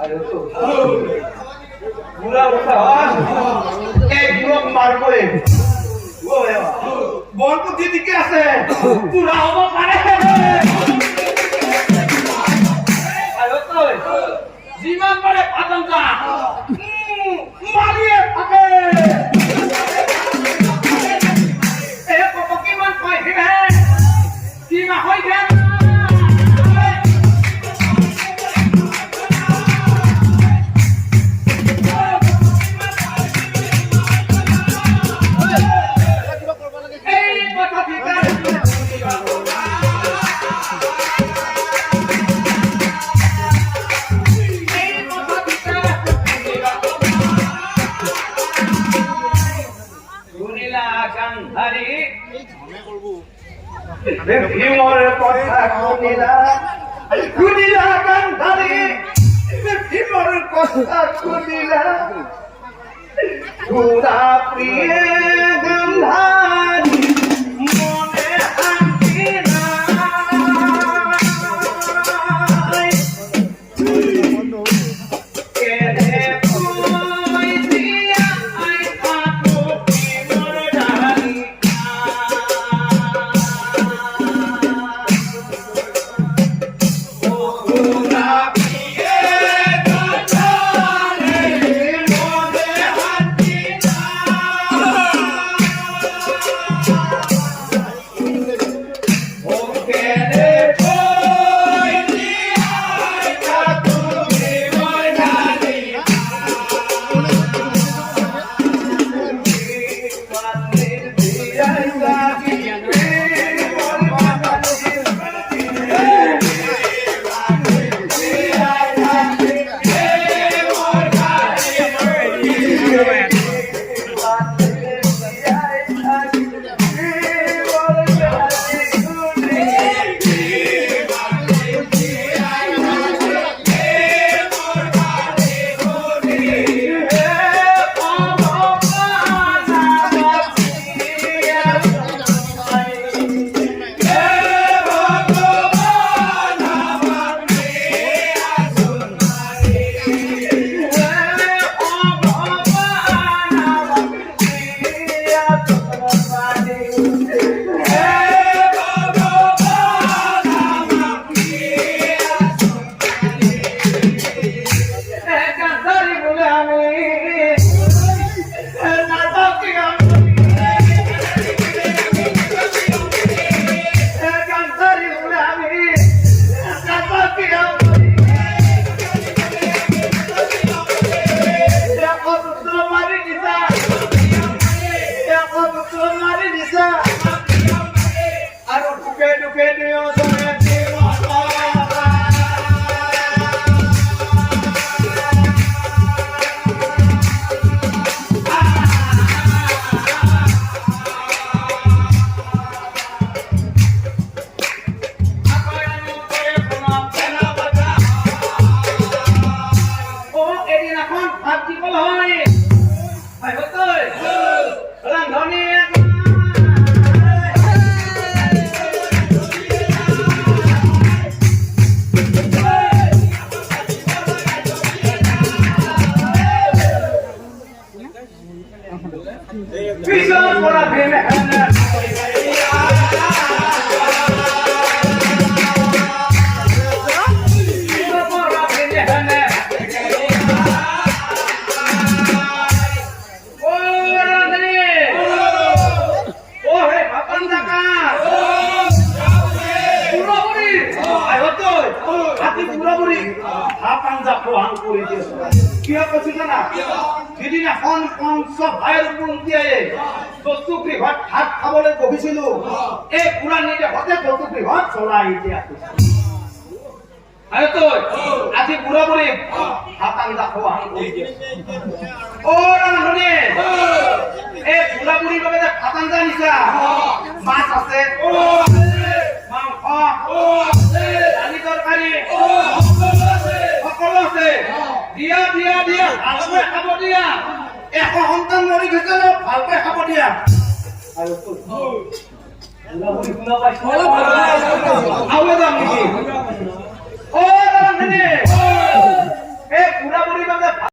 আরে তো বুড়া উঠা এই বুড়ো মারবো ও বল তো দিদিকে আছে বুড়া হবো পারে আরে তো জীবন পরে পাতঙ্কা মারিয়ে থাকে এ কত কি মান কই দিবে কি মা হই গেল ভীমর কথা শুনিলা শুনিলা গান্ধারী ভীমর কথা শুনিলা পুরা প্রিয় গান্ধারী মনে শান্তি নাই কেনে কই দিয়া আই থাকো ভীমর ডালি ভাত খাবলৈ বহিছিলো এই পুৰা নিজে হতে চতুৰ্থী ভাত চলাই এতিয়া আরে তো আজি বুড়া বুড়ি হাত আন্দা খোয়া ও রানহনি এ বুড়া বুড়ি বাবে হাত আন্দা নিছা মাছ আছে মাংস দালি তরকারি সকলো আছে দিয়া দিয়া দিয়া ভালকৈ খাব দিয়া এশ সন্তান মৰি গৈছে ভালকৈ খাব দিয়া আৰু তো বুড়া বুড়ি শুনা পাইছো আওয়ে যাম নেকি ও রানহনি এ বুঢ়ীৰ বাবে